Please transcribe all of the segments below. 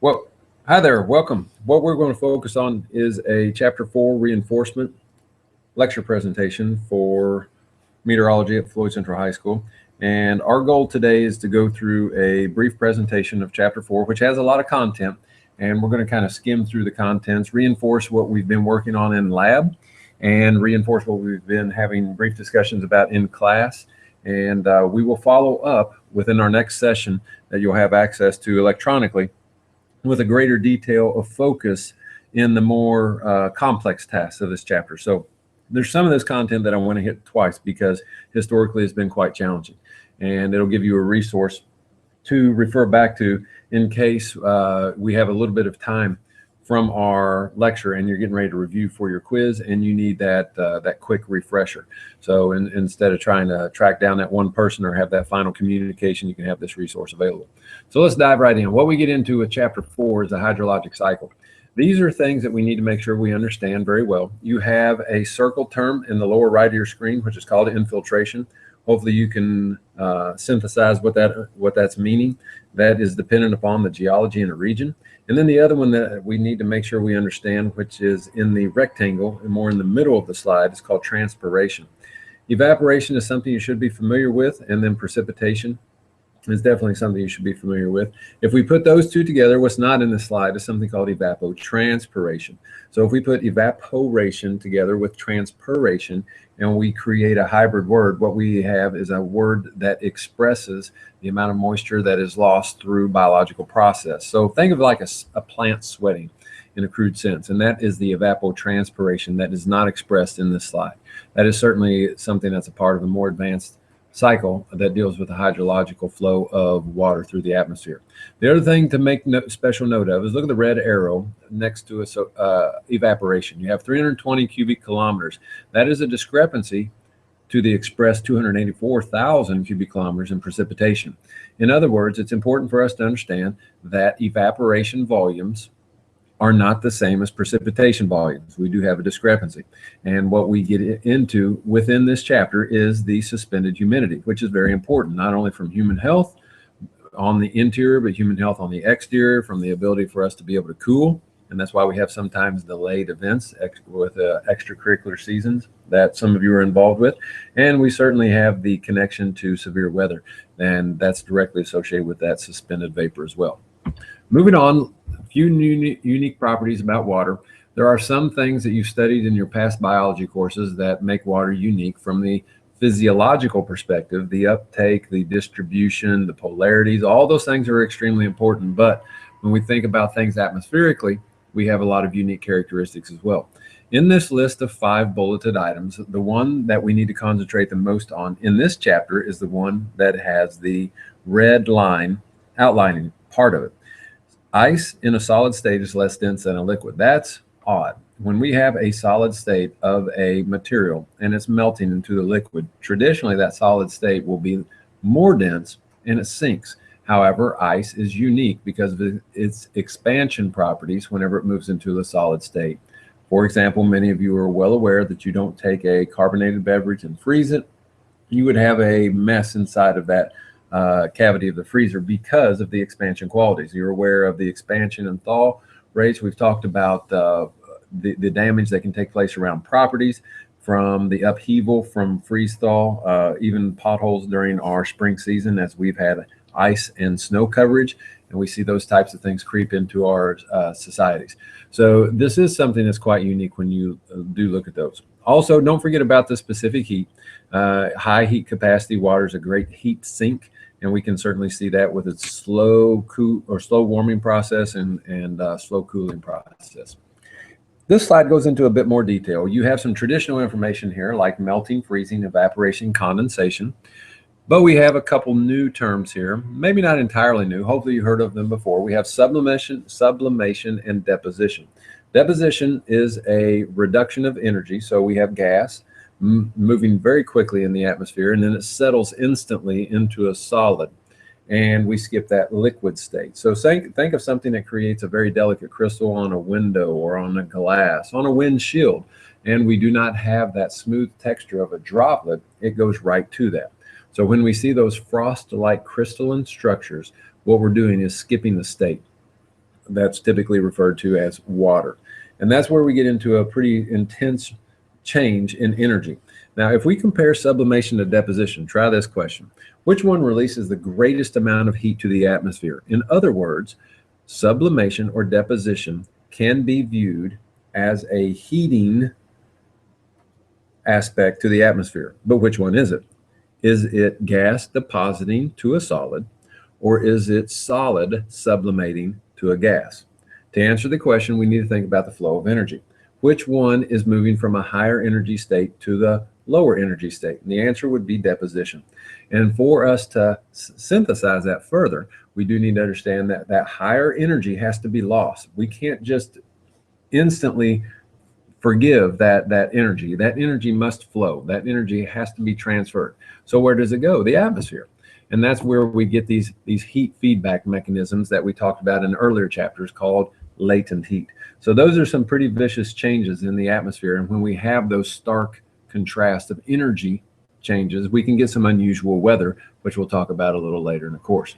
Well, hi there. Welcome. What we're going to focus on is a Chapter 4 reinforcement lecture presentation for meteorology at Floyd Central High School. And our goal today is to go through a brief presentation of Chapter 4, which has a lot of content. And we're going to kind of skim through the contents, reinforce what we've been working on in lab, and reinforce what we've been having brief discussions about in class. And we will follow up within our next session that you'll have access to electronically with a greater detail of focus in the more complex tasks of this chapter. So there's some of this content that I want to hit twice because historically it's been quite challenging, and it'll give you a resource to refer back to in case we have a little bit of time from our lecture and you're getting ready to review for your quiz and you need that quick refresher. So instead of trying to track down that one person or have that final communication, you can have this resource available. So let's dive right in. What we get into with Chapter 4 is the hydrologic cycle. These are things that we need to make sure we understand very well. You have a circle term in the lower right of your screen, which is called infiltration. Hopefully you can synthesize what that's meaning. That is dependent upon the geology in a region. And then the other one that we need to make sure we understand, which is in the rectangle and more in the middle of the slide, is called transpiration. Evaporation is something you should be familiar with, and then precipitation is definitely something you should be familiar with. If we put those two together, what's not in the slide is something called evapotranspiration. So if we put evaporation together with transpiration and we create a hybrid word, what we have is a word that expresses the amount of moisture that is lost through biological process. So think of like a plant sweating in a crude sense, and that is the evapotranspiration that is not expressed in this slide. That is certainly something that's a part of a more advanced cycle that deals with the hydrological flow of water through the atmosphere. The other thing to make special note of is look at the red arrow next to evaporation. You have 320 cubic kilometers. That is a discrepancy to the expressed 284,000 cubic kilometers in precipitation. In other words, it's important for us to understand that evaporation volumes are not the same as precipitation volumes. We do have a discrepancy. And what we get into within this chapter is the suspended humidity, which is very important, not only from human health on the interior, but human health on the exterior, from the ability for us to be able to cool. And that's why we have sometimes delayed events with extracurricular seasons that some of you are involved with. And we certainly have the connection to severe weather, and that's directly associated with that suspended vapor as well. Moving on, a few unique properties about water. There are some things that you've studied in your past biology courses that make water unique from the physiological perspective. The uptake, the distribution, the polarities, all those things are extremely important. But when we think about things atmospherically, we have a lot of unique characteristics as well. In this list of 5 bulleted items, the one that we need to concentrate the most on in this chapter is the one that has the red line outlining part of it. Ice in a solid state is less dense than a liquid. That's odd. When we have a solid state of a material and it's melting into the liquid, traditionally that solid state will be more dense and it sinks. However, ice is unique because of its expansion properties whenever it moves into a solid state. For example, many of you are well aware that you don't take a carbonated beverage and freeze it. You would have a mess inside of that cavity of the freezer because of the expansion qualities. You're aware of the expansion and thaw rates. We've talked about the damage that can take place around properties from the upheaval from freeze thaw, even potholes during our spring season as we've had ice and snow coverage, and we see those types of things creep into our societies. So this is something that's quite unique when you do look at those. Also, don't forget about the specific heat. High heat capacity water is a great heat sink, and we can certainly see that with its slow warming process and slow cooling process. This slide goes into a bit more detail. You have some traditional information here like melting, freezing, evaporation, condensation. But we have a couple new terms here, maybe not entirely new. Hopefully you heard of them before. We have sublimation, and deposition. Deposition is a reduction of energy. So we have gas moving very quickly in the atmosphere, and then it settles instantly into a solid, and we skip that liquid state. So think of something that creates a very delicate crystal on a window or on a glass, on a windshield, and we do not have that smooth texture of a droplet. It goes right to that. So when we see those frost-like crystalline structures, what we're doing is skipping the state. that's typically referred to as water. And that's where we get into a pretty intense change in energy. Now, if we compare sublimation to deposition, try this question. Which one releases the greatest amount of heat to the atmosphere? In other words, sublimation or deposition can be viewed as a heating aspect to the atmosphere. But which one is it? Is it gas depositing to a solid, or is it solid sublimating to a gas? To answer the question, we need to think about the flow of energy. Which one is moving from a higher energy state to the lower energy state? And the answer would be deposition. And for us to synthesize that further, we do need to understand that that higher energy has to be lost. We can't just instantly forgive that energy. That energy must flow. That energy has to be transferred. So where does it go? The atmosphere. And that's where we get these heat feedback mechanisms that we talked about in earlier chapters called latent heat. So those are some pretty vicious changes in the atmosphere. And when we have those stark contrast of energy changes, we can get some unusual weather, which we'll talk about a little later in the course.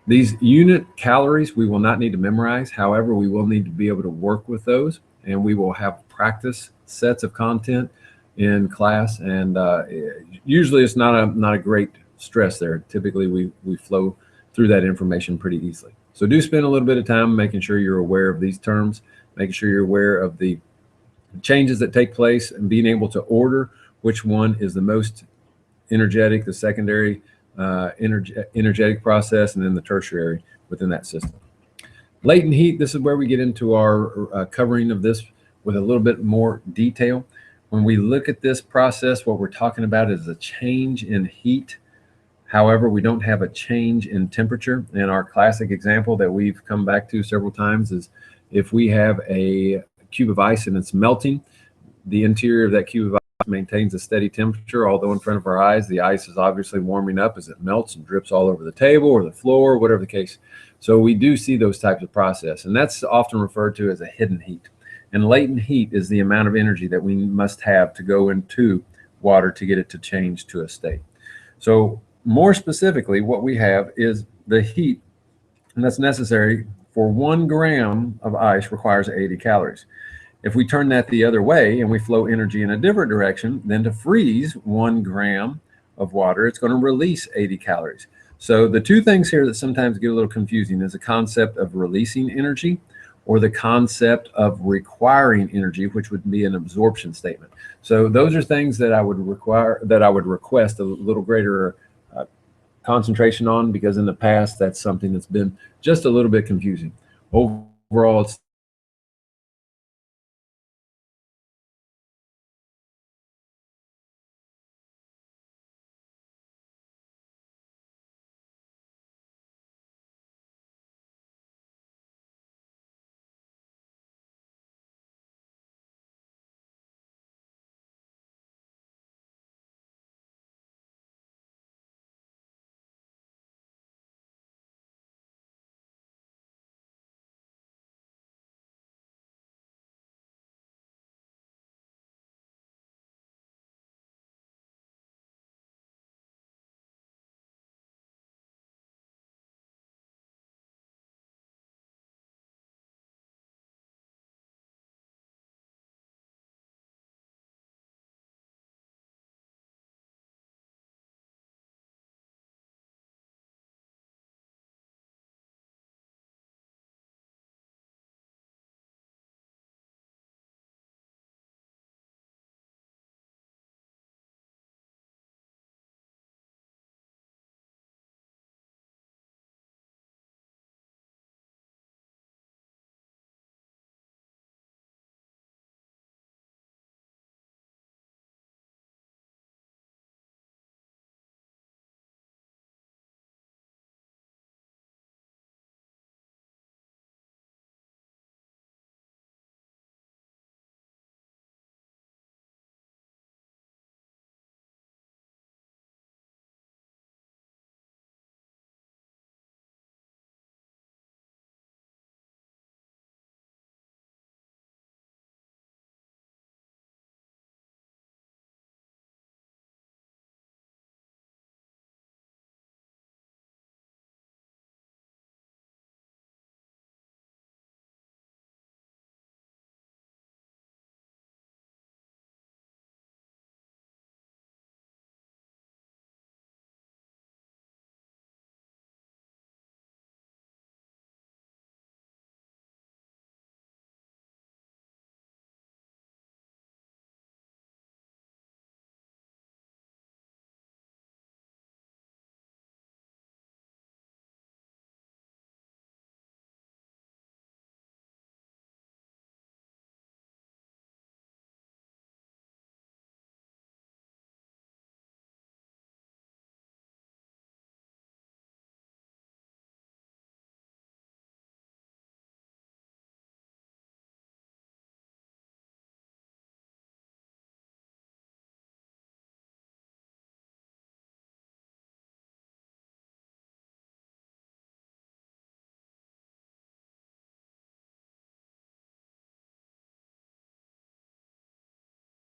These unit calories we will not need to memorize. However, we will need to be able to work with those, and we will have practice sets of content in class. And usually it's not a great stress there. Typically we flow through that information pretty easily. So do spend a little bit of time making sure you're aware of these terms, making sure you're aware of the changes that take place, and being able to order which one is the most energetic, the secondary energetic process, and then the tertiary within that system. Latent heat, this is where we get into our covering of this with a little bit more detail. When we look at this process, what we're talking about is a change in heat. However, we don't have a change in temperature. And our classic example that we've come back to several times is if we have a cube of ice and it's melting, the interior of that cube of ice maintains a steady temperature, although in front of our eyes, the ice is obviously warming up as it melts and drips all over the table or the floor, whatever the case. So we do see those types of process, and that's often referred to as a hidden heat. And latent heat is the amount of energy that we must have to go into water to get it to change to a state. So more specifically, what we have is the heat, and that's necessary for 1 gram of ice requires 80 calories. If we turn that the other way and we flow energy in a different direction, then to freeze 1 gram of water, it's going to release 80 calories. So the two things here that sometimes get a little confusing is the concept of releasing energy or the concept of requiring energy, which would be an absorption statement. So those are things that I would request a little greater concentration on, because in the past, that's something that's been just a little bit confusing. Overall, it's